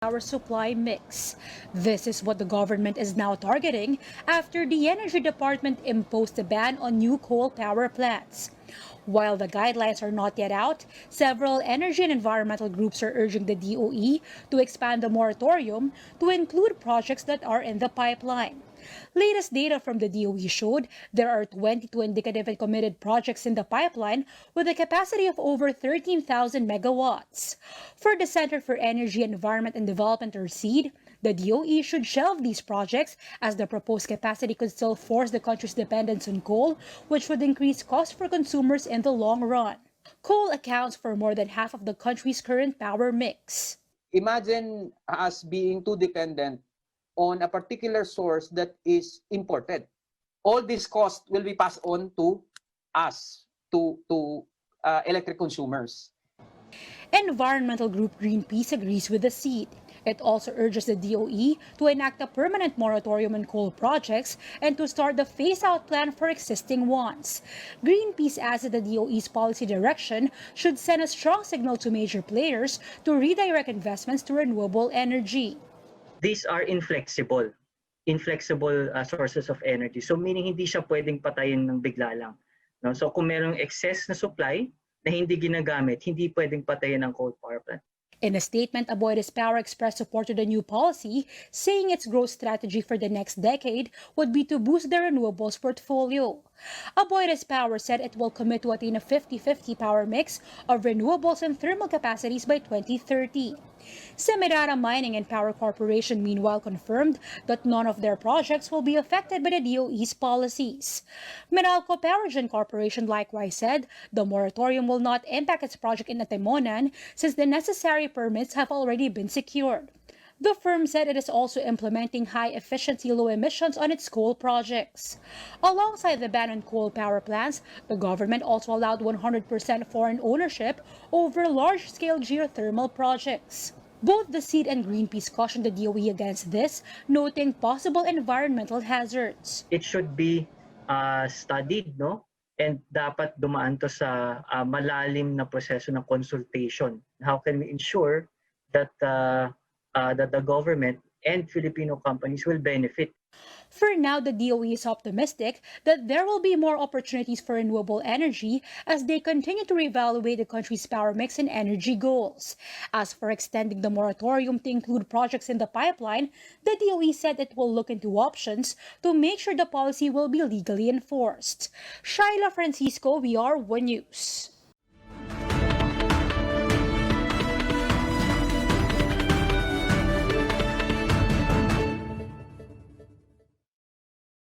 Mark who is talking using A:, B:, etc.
A: power supply mix. This is what the government is now targeting after the Energy Department imposed a ban on new coal power plants. While the guidelines are not yet out, several energy and environmental groups are urging the DOE to expand the moratorium to include projects that are in the pipeline. Latest data from the DOE showed there are 22 indicative and committed projects in the pipeline with a capacity of over 13,000 megawatts. For the Center for Energy, Environment and Development, or CEED, the DOE should shelve these projects as the proposed capacity could still force the country's dependence on coal, which would increase costs for consumers in the long run. Coal accounts for more than half of the country's current power mix.
B: Imagine us being too dependent on a particular source that is imported. All this cost will be passed on to us, to electric consumers.
A: Environmental group Greenpeace agrees with the CEED. It also urges the DOE to enact a permanent moratorium on coal projects and to start the phase-out plan for existing ones. Greenpeace adds that the DOE's policy direction should send a strong signal to major players to redirect investments to renewable energy.
C: These are inflexible sources of energy. So meaning hindi siya pwedeng patayin ng bigla lang. No? So kung merong excess na supply na hindi ginagamit, hindi pwedeng patayin ng coal power plant.
A: In a statement, Aboitiz Power expressed support to the new policy, saying its growth strategy for the next decade would be to boost the renewables portfolio. Aboitiz Power said it will commit to attain a 50-50 power mix of renewables and thermal capacities by 2030. Semirara Mining and Power Corporation meanwhile confirmed that none of their projects will be affected by the DOE's policies. Meralco Power Gen Corporation likewise said the moratorium will not impact its project in Atimonan since the necessary permits have already been secured. The firm said it is also implementing high-efficiency low emissions on its coal projects. Alongside the ban on coal power plants, the government also allowed 100% foreign ownership over large-scale geothermal projects. Both the CEED and Greenpeace cautioned the DOE against this, noting possible environmental hazards.
C: It should be studied, no? And dapat dumaan to sa malalim na proseso ng consultation. How can we ensure that that the government and Filipino companies will benefit?
A: For now, the DOE is optimistic that there will be more opportunities for renewable energy as they continue to reevaluate the country's power mix and energy goals. As for extending the moratorium to include projects in the pipeline, the DOE said it will look into options to make sure the policy will be legally enforced. Shaila Francisco, VR1 News.